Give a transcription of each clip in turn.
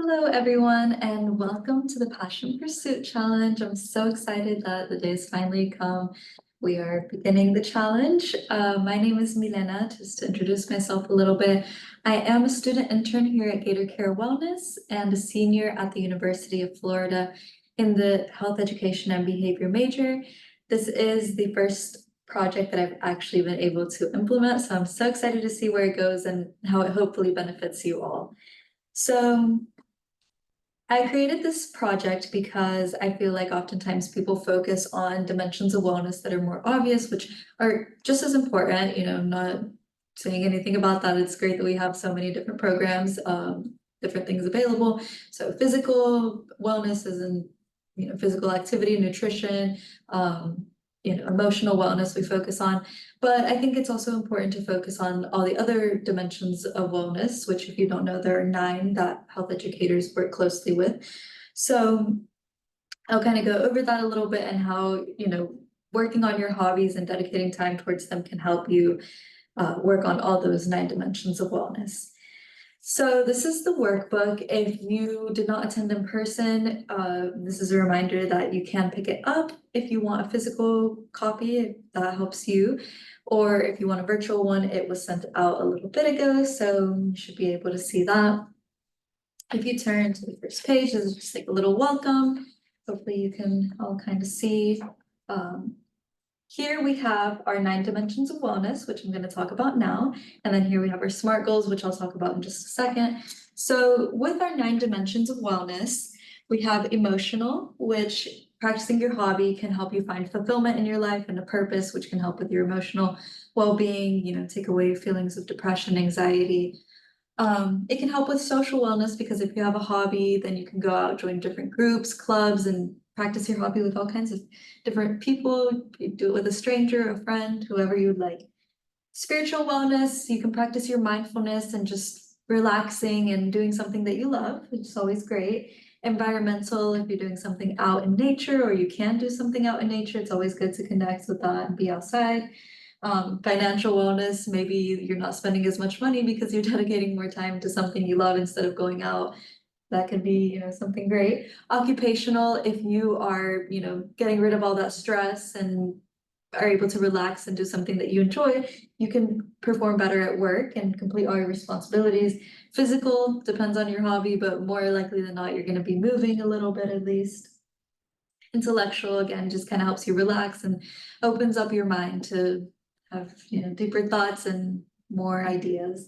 Hello, everyone, and welcome to the Passion Pursuit Challenge. I'm so excited that the day has finally come. We are beginning the challenge. My name is Milena. Just to introduce myself a little bit, I am a student intern here at Gator Care Wellness and a senior at the University of Florida in the Health Education and Behavior major. This is the first project that I've actually been able to implement, so I'm so excited to see where it goes and how it hopefully benefits you all. So I created this project because I feel like oftentimes people focus on dimensions of wellness that are more obvious, which are just as important, not saying anything about that. It's great that we have so many different programs, different things available. So physical wellness is in, physical activity, nutrition, emotional wellness we focus on. But I think it's also important to focus on all the other dimensions of wellness, which if you don't know, there are 9 that health educators work closely with. So I'll kind of go over that a little bit and how, working on your hobbies and dedicating time towards them can help you work on all those 9 dimensions of wellness. So this is the workbook. If you did not attend in person, this is a reminder that you can pick it up if you want a physical copy, if that helps you. Or if you want a virtual one, it was sent out a little bit ago, so you should be able to see that. If you turn to the first page, this is just like a little welcome. Hopefully you can all kind of see. Here we have our 9 dimensions of wellness, which I'm going to talk about now. And then here we have our SMART goals, which I'll talk about in just a second. So with our 9 dimensions of wellness, we have emotional, which practicing your hobby can help you find fulfillment in your life and a purpose, which can help with your emotional well-being, take away feelings of depression, anxiety. It can help with social wellness because if you have a hobby, then you can go out, join different groups, clubs, and practice your hobby with all kinds of different people. You do it with a stranger, a friend, whoever you'd like. Spiritual wellness, you can practice your mindfulness and just relaxing and doing something that you love, which is always great. Environmental, if you're doing something out in nature or you can do something out in nature, it's always good to connect with that and be outside. Financial wellness, maybe you're not spending as much money because you're dedicating more time to something you love instead of going out. That could be, something great. Occupational, if you are, getting rid of all that stress and are able to relax and do something that you enjoy, you can perform better at work and complete all your responsibilities. Physical, depends on your hobby, but more likely than not, you're going to be moving a little bit at least. Intellectual, again, just kind of helps you relax and opens up your mind to have, deeper thoughts and more ideas.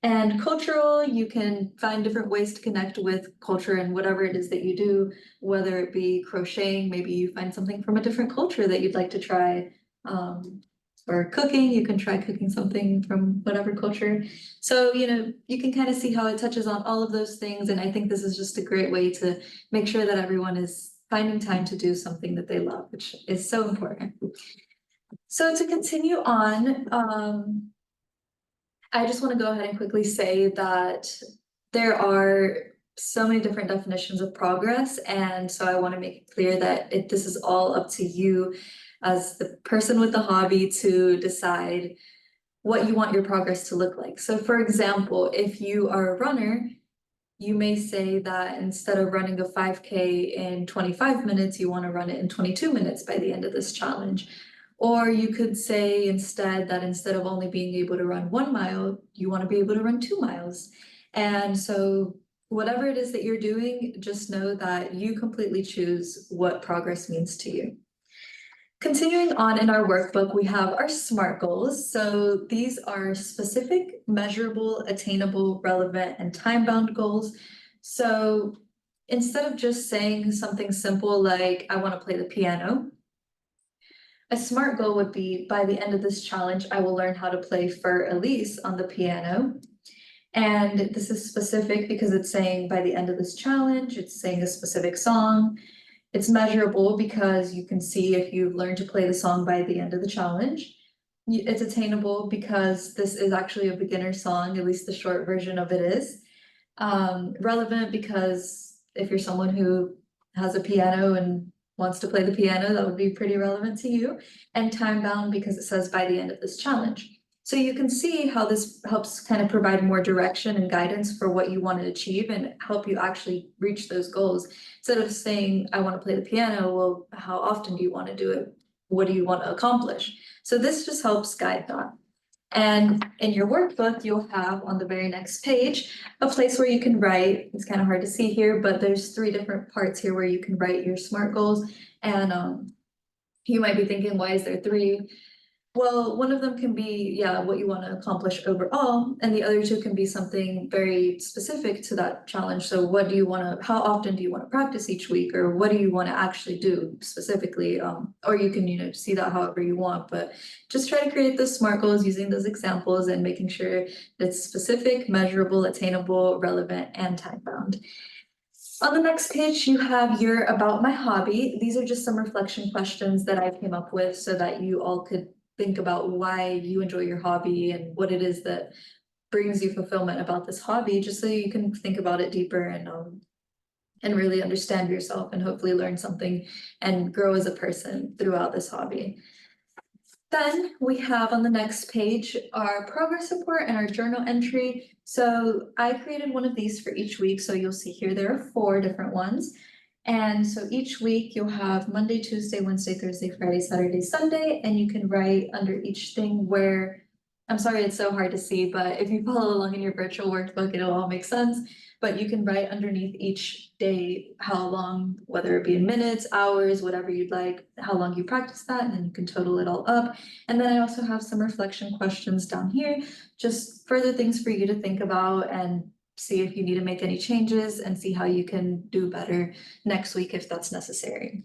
And cultural, you can find different ways to connect with culture and whatever it is that you do, whether it be crocheting, maybe you find something from a different culture that you'd like to try. Or cooking, you can try cooking something from whatever culture. So, you can kind of see how it touches on all of those things. And I think this is just a great way to make sure that everyone is finding time to do something that they love, which is so important. So to continue on, I just want to go ahead and quickly say that there are so many different definitions of progress. And so I want to make it clear that this is all up to you as the person with the hobby to decide what you want your progress to look like. So for example, if you are a runner, you may say that instead of running a 5K in 25 minutes, you want to run it in 22 minutes by the end of this challenge. Or you could say instead that instead of only being able to run 1 mile, you want to be able to run 2 miles. And so whatever it is that you're doing, just know that you completely choose what progress means to you. Continuing on in our workbook, we have our SMART goals. So these are specific, measurable, attainable, relevant, and time-bound goals. So instead of just saying something simple like, I want to play the piano, a SMART goal would be, by the end of this challenge, I will learn how to play Für Elise on the piano. And this is specific because it's saying by the end of this challenge, it's saying a specific song. It's measurable because you can see if you've learned to play the song by the end of the challenge. It's attainable because this is actually a beginner song, at least the short version of it is. Relevant because if you're someone who has a piano and wants to play the piano, that would be pretty relevant to you. And time bound because it says by the end of this challenge. So you can see how this helps kind of provide more direction and guidance for what you want to achieve and help you actually reach those goals. Instead of saying, I want to play the piano, well, how often do you want to do it? What do you want to accomplish? So this just helps guide that. And in your workbook, you'll have on the very next page, a place where you can write. It's kind of hard to see here, but there's 3 different parts here where you can write your SMART goals. And you might be thinking, why is there 3? Well, one of them can be, yeah, what you want to accomplish overall, and the other 2 can be something very specific to that challenge. So what do you want to, how often do you want to practice each week, or what do you want to actually do specifically? Or you can, see that however you want, but just try to create those SMART goals using those examples and making sure it's specific, measurable, attainable, relevant, and time-bound. On the next page, you have your About My Hobby. These are just some reflection questions that I came up with so that you all could think about why you enjoy your hobby and what it is that brings you fulfillment about this hobby, just so you can think about it deeper and really understand yourself and hopefully learn something and grow as a person throughout this hobby. Then we have on the next page our progress report and our journal entry. So I created one of these for each week. So you'll see here there are 4 different ones. And so each week you'll have Monday, Tuesday, Wednesday, Thursday, Friday, Saturday, Sunday, and you can write under each thing where, I'm sorry, it's so hard to see, but if you follow along in your virtual workbook, it'll all make sense. But you can write underneath each day how long, whether it be in minutes, hours, whatever you'd like, how long you practice that, and then you can total it all up. And then I also have some reflection questions down here, just further things for you to think about and see if you need to make any changes and see how you can do better next week if that's necessary.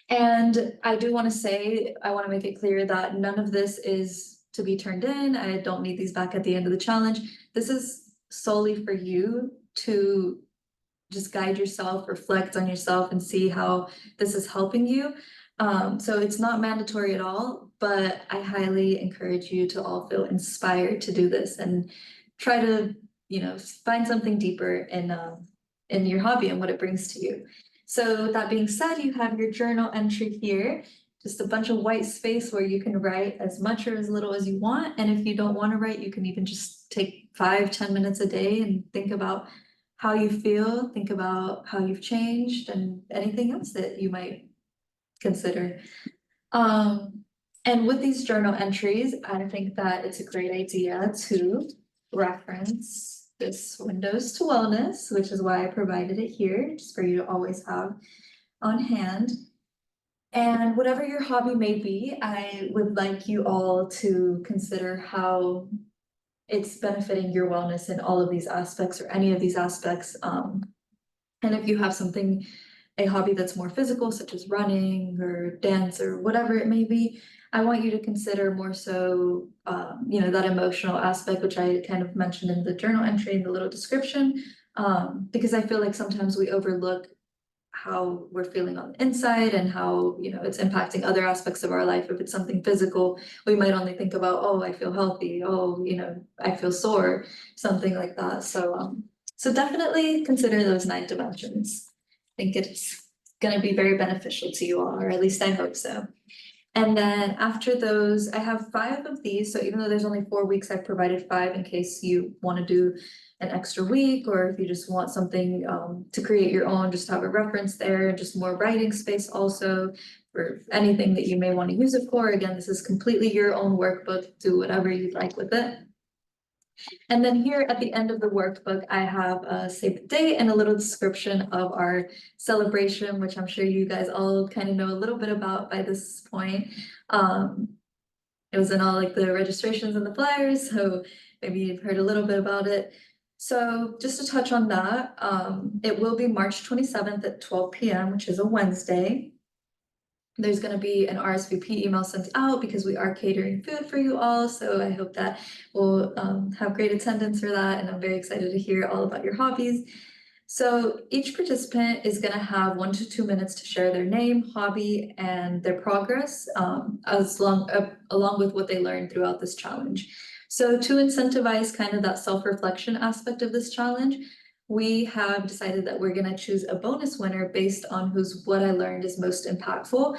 And I do want to say, I want to make it clear that none of this is to be turned in. I don't need these back at the end of the challenge. This is solely for you to just guide yourself, reflect on yourself, and see how this is helping you. So it's not mandatory at all, but I highly encourage you to all feel inspired to do this and try to, find something deeper in your hobby and what it brings to you. So with that being said, you have your journal entry here, just a bunch of white space where you can write as much or as little as you want. And if you don't want to write, you can even just take 5-10 minutes a day and think about how you feel, think about how you've changed, and anything else that you might consider. And with these journal entries, I think that it's a great idea to reference this Windows to Wellness, which is why I provided it here, just for you to always have on hand. And whatever your hobby may be, I would like you all to consider how it's benefiting your wellness in all of these aspects or any of these aspects. And if you have a hobby that's more physical, such as running or dance or whatever it may be, I want you to consider more so, that emotional aspect, which I kind of mentioned in the journal entry in the little description, because I feel like sometimes we overlook how we're feeling on the inside and how, it's impacting other aspects of our life. If it's something physical, we might only think about, oh, I feel healthy, oh, I feel sore, something like that. So definitely consider those 9 dimensions. I think it's going to be very beneficial to you all, or at least I hope so. And then after those, I have 5 of these. So even though there's only 4 weeks, I've provided 5 in case you want to do an extra week, or if you just want something to create your own, just have a reference there, just more writing space also for anything that you may want to use it for. Again, this is completely your own workbook. Do whatever you'd like with it. And then here at the end of the workbook, I have a save the date and a little description of our celebration, which I'm sure you guys all kind of know a little bit about by this point. It was in all like the registrations and the flyers, so maybe you've heard a little bit about it. So just to touch on that, it will be March 27th at 12 p.m., which is a Wednesday. There's going to be an RSVP email sent out because we are catering food for you all. So I hope that we'll have great attendance for that. And I'm very excited to hear all about your hobbies. So each participant is going to have 1 to 2 minutes to share their name, hobby, and their progress along with what they learned throughout this challenge. So to incentivize kind of that self-reflection aspect of this challenge, we have decided that we're going to choose a bonus winner based on whose what I learned is most impactful.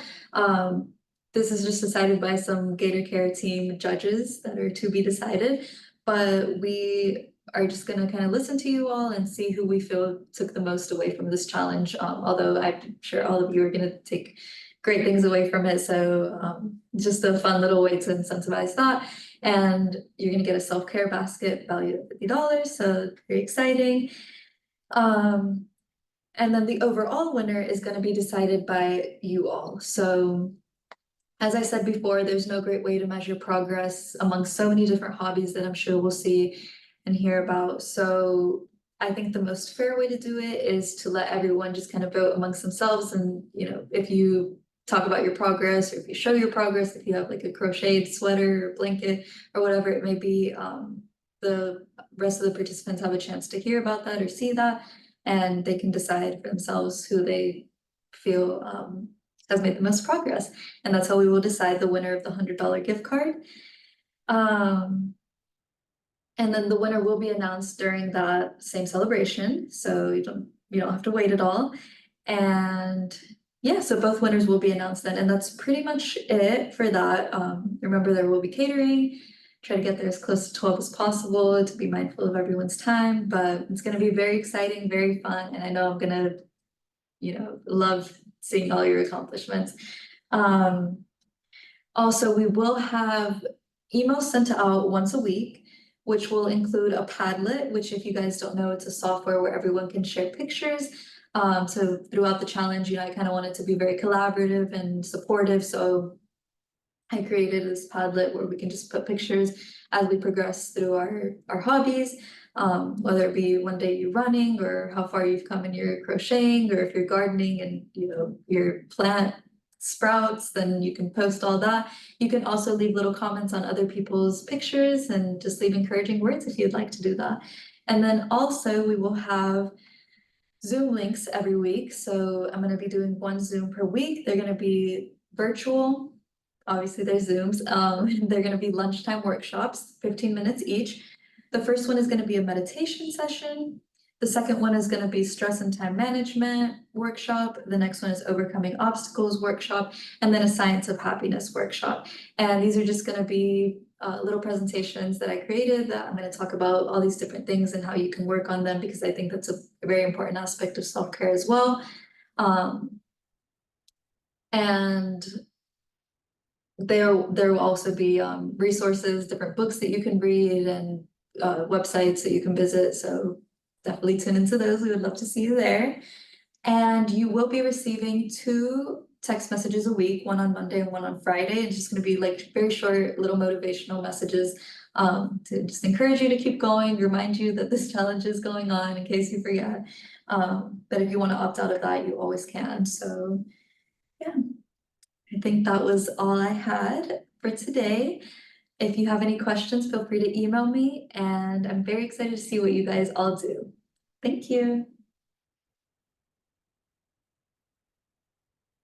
this is just decided by some Gator Care team judges that are to be decided. But we are just gonna kind of listen to you all and see who we feel took the most away from this challenge. Although I'm sure all of you are gonna take great things away from it. So just a fun little way to incentivize that. And you're gonna get a self-care basket valued at $50. So very exciting. And then the overall winner is gonna be decided by you all. So as I said before, there's no great way to measure progress among so many different hobbies that I'm sure we'll see and hear about. So I think the most fair way to do it is to let everyone just kind of vote amongst themselves. And, if you talk about your progress, or if you show your progress, if you have like a crocheted sweater or blanket or whatever it may be, the rest of the participants have a chance to hear about that or see that, and they can decide for themselves who they feel has made the most progress. And that's how we will decide the winner of the $100 gift card. And then the winner will be announced during that same celebration, so you don't have to wait at all. And yeah, so both winners will be announced then, and that's pretty much it for that. Remember, there will be catering. Try to get there as close to 12 as possible to be mindful of everyone's time, but it's gonna be very exciting, very fun, and I know I'm gonna, love seeing all your accomplishments. Also, we will have emails sent out once a week, which will include a Padlet, which if you guys don't know, it's a software where everyone can share pictures. So throughout the challenge, I kind of want it to be very collaborative and supportive. So I created this Padlet where we can just put pictures as we progress through our hobbies, whether it be one day you're running or how far you've come in your crocheting, or if you're gardening and your plant sprouts, then you can post all that. You can also leave little comments on other people's pictures and just leave encouraging words if you'd like to do that. And then also we will have Zoom links every week. So I'm going to be doing one Zoom per week. They're going to be virtual. Obviously there's Zooms. They're going to be lunchtime workshops, 15 minutes each. The first one is going to be a meditation session. The second one is going to be stress and time management workshop. The next one is overcoming obstacles workshop, and then a science of happiness workshop. And these are just going to be little presentations that I created that I'm going to talk about all these different things and how you can work on them, because I think that's a very important aspect of self-care as well. And there will also be resources, different books that you can read, and websites that you can visit. So definitely tune into those. We would love to see you there. And you will be receiving 2 text messages a week, one on Monday and one on Friday. It's just going to be like very short little motivational messages to just encourage you to keep going, remind you that this challenge is going on in case you forget. But if you want to opt out of that, you always can. So yeah, I think that was all I had for today. If you have any questions, feel free to email me, and I'm very excited to see what you guys all do. Thank you.